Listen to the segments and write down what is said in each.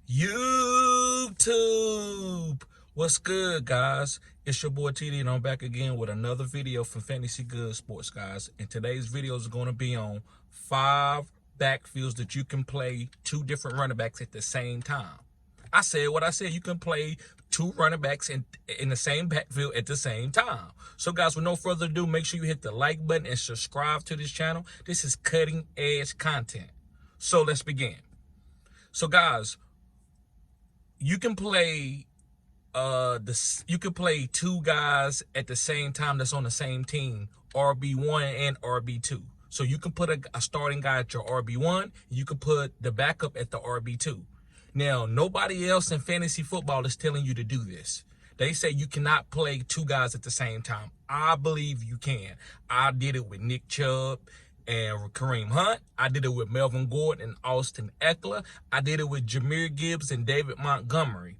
YouTube, what's good, guys? It's your boy TD, and I'm back again with another video from Fantasy Good Sports, guys. And today's video is going to be on 5 backfields that you can play 2 different running backs at the same time. I said what I said. You can play 2 running backs in the same backfield at the same time. So, guys, with no further ado, make sure you hit the like button and subscribe to this channel. This is cutting edge content. So let's begin. So, guys, you can play you can play 2 guys at the same time that's on the same team, RB1 and RB2. So you can put a starting guy at your RB1, you can put the backup at the RB2. Now, nobody else in fantasy football is telling you to do this. They say you cannot play 2 guys at the same time. I believe you can. I did it with Nick Chubb and Kareem Hunt. I did it with Melvin Gordon and Austin Eckler. I did it with Jahmyr Gibbs and David Montgomery.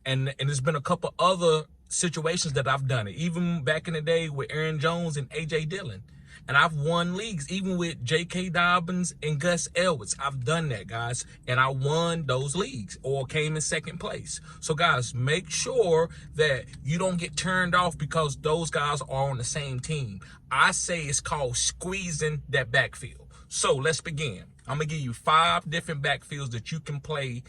And there's been a couple other situations that I've done it, even back in the day with Aaron Jones and A.J. Dillon. And I've won leagues, even with J.K. Dobbins and Gus Edwards. I've done that, guys, and I won those leagues or came in second place. So, guys, make sure that you don't get turned off because those guys are on the same team. I say it's called squeezing that backfield. So let's begin. I'm going to give you 5 different backfields that you can play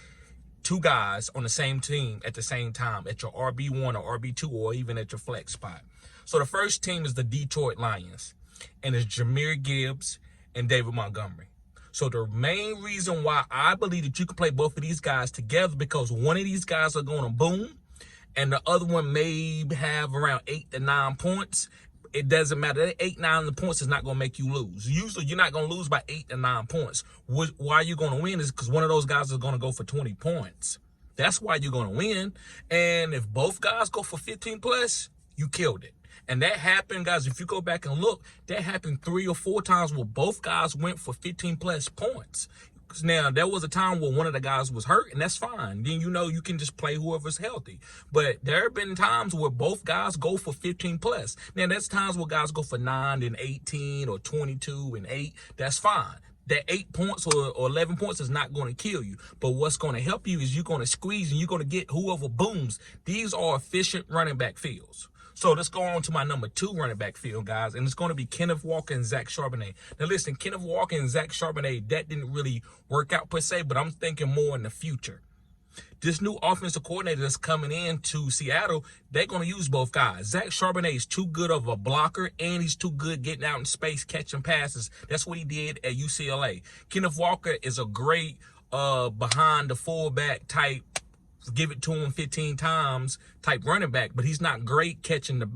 2 guys on the same team at the same time at your RB1 or RB2 or even at your flex spot. So the first team is the Detroit Lions, and it's Jahmyr Gibbs and David Montgomery. So the main reason why I believe that you can play both of these guys together, because one of these guys are going to boom and the other one may have around 8 to 9 points. It doesn't matter. That 8, 9 points is not going to make you lose. Usually, you're not going to lose by 8 to 9 points. Why you're going to win is because one of those guys is going to go for 20 points. That's why you're going to win. And if both guys go for 15 plus, you killed it. And that happened, guys, if you go back and look, that happened 3 or 4 times where both guys went for 15 plus points. Now, there was a time where one of the guys was hurt, and that's fine. Then, you can just play whoever's healthy. But there have been times where both guys go for 15 plus. Now, there's times where guys go for 9 and 18 or 22 and 8. That's fine. That 8 points or 11 points is not going to kill you. But what's going to help you is you're going to squeeze and you're going to get whoever booms. These are efficient running back fields. So let's go on to my number 2 running back field, guys, and it's going to be Kenneth Walker and Zach Charbonnet. Now, listen, Kenneth Walker and Zach Charbonnet, that didn't really work out per se, but I'm thinking more in the future. This new offensive coordinator that's coming into Seattle, they're going to use both guys. Zach Charbonnet is too good of a blocker, and he's too good getting out in space, catching passes. That's what he did at UCLA. Kenneth Walker is a great behind the fullback type, give it to him 15 times type running back, but he's not great catching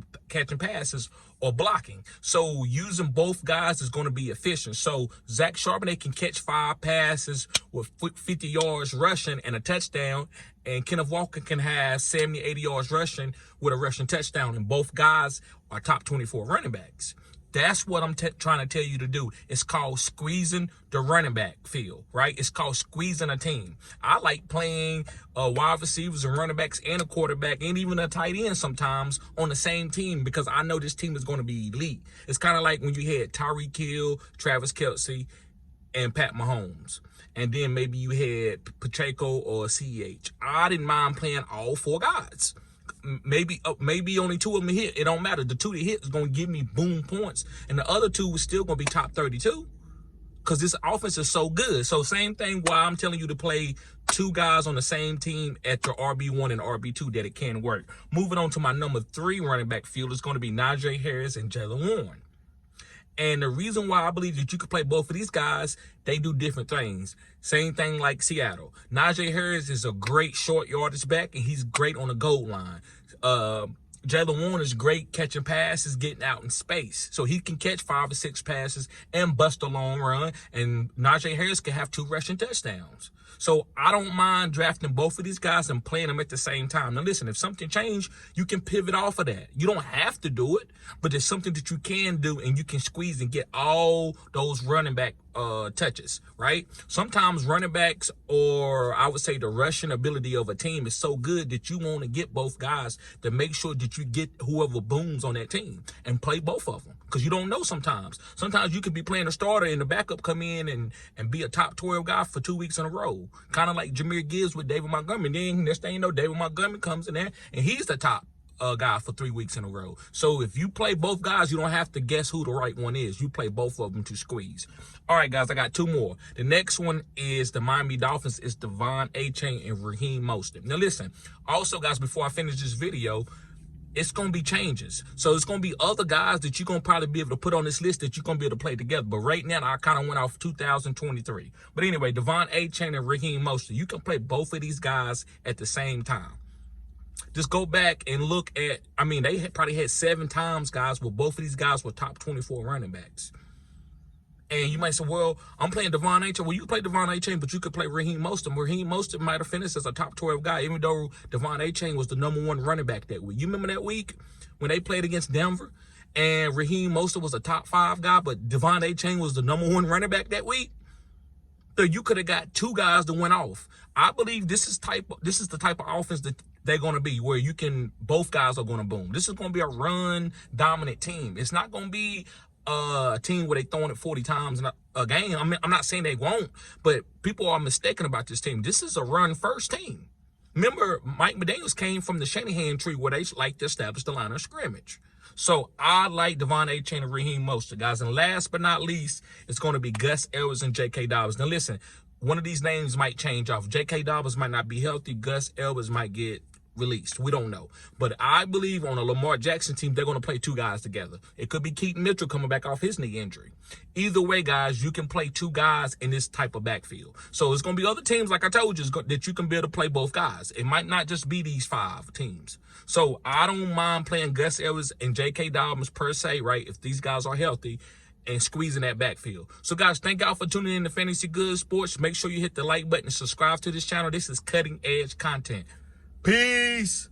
passes or blocking. So using both guys is going to be efficient. So Zach Charbonnet can catch 5 passes with 50 yards rushing and a touchdown, and Kenneth Walker can have 70, 80 yards rushing with a rushing touchdown, and both guys are top 24 running backs. That's what I'm trying to tell you to do. It's called squeezing the running back field, right? It's called squeezing a team. I like playing wide receivers and running backs and a quarterback and even a tight end sometimes on the same team because I know this team is going to be elite. It's kind of like when you had Tyreek Hill, Travis Kelce, and Pat Mahomes. And then maybe you had Pacheco or CEH. I didn't mind playing all 4 guys. Maybe only 2 of them hit. It don't matter. The 2 that hit is going to give me boom points. And the other 2 was still going to be top 32 because this offense is so good. So same thing why I'm telling you to play 2 guys on the same team at your RB1 and RB2 that it can work. Moving on to my number 3 running back field is going to be Najee Harris and Jaylen Warren. And the reason why I believe that you could play both of these guys, they do different things. Same thing like Seattle. Najee Harris is a great short yardage back, and he's great on the goal line. Jaylen Warren is great catching passes, getting out in space. So he can catch 5 or 6 passes and bust a long run. And Najee Harris can have 2 rushing touchdowns. So I don't mind drafting both of these guys and playing them at the same time. Now, listen, if something changed, you can pivot off of that. You don't have to do it, but there's something that you can do, and you can squeeze and get all those running back touches, right? Sometimes running backs, or I would say the rushing ability of a team, is so good that you want to get both guys to make sure that you get whoever booms on that team and play both of them, because you don't know sometimes. Sometimes you could be playing a starter and the backup come in and be a top 12 guy for 2 weeks in a row, kind of like Jahmyr Gibbs with David Montgomery. Then next thing you know, David Montgomery comes in there and he's the top guy for 3 weeks in a row. So if you play both guys, you don't have to guess who the right one is. You play both of them to squeeze. All right, guys, I got 2 more. The next one is the Miami Dolphins. It's Devon Achane and Raheem Mostert. Now listen, also guys, before I finish this video, it's going to be changes. So it's going to be other guys that you're going to probably be able to put on this list that you're going to be able to play together. But right now, I kind of went off 2023. But anyway, Devon Achane and Raheem Mostert, you can play both of these guys at the same time. Just go back and look at, I mean, they probably had 7 times, guys, where both of these guys were top 24 running backs. And you might say, well, I'm playing Devon Achane. Well, you play Devon Achane, but you could play Raheem Mostert. Raheem Mostert might have finished as a top 12 guy, even though Devon Achane was the #1 running back that week. You remember that week when they played against Denver and Raheem Mostert was a top 5 guy, but Devon Achane was the #1 running back that week? So you could have got 2 guys that went off. I believe this is the type of offense that they're going to be, where you can, both guys are going to boom. This is going to be a run dominant team. It's not going to be a team where they throwing it 40 times a game. I mean, I'm not saying they won't, but people are mistaken about this team. This is a run first team. Remember, Mike McDaniels came from the Shanahan tree, where they like to establish the line of scrimmage. So I like Devon Achane and Raheem Mostert, guys. And last but not least, it's going to be Gus Edwards and J.K. Dobbins. Now listen, one of these names might change off. J.K. Dobbins might not be healthy. Gus Edwards might get released. We don't know. But I believe on a Lamar Jackson team, they're going to play 2 guys together. It could be Keaton Mitchell coming back off his knee injury. Either way, guys, you can play 2 guys in this type of backfield. So it's going to be other teams, like I told you, that you can be able to play both guys. It might not just be these 5 teams. So I don't mind playing Gus Edwards and J.K. Dobbins per se, right, if these guys are healthy, and squeezing that backfield. So guys, thank y'all for tuning in to Fantasy Good Sports. Make sure you hit the like button and subscribe to this channel. This is cutting edge content. Peace.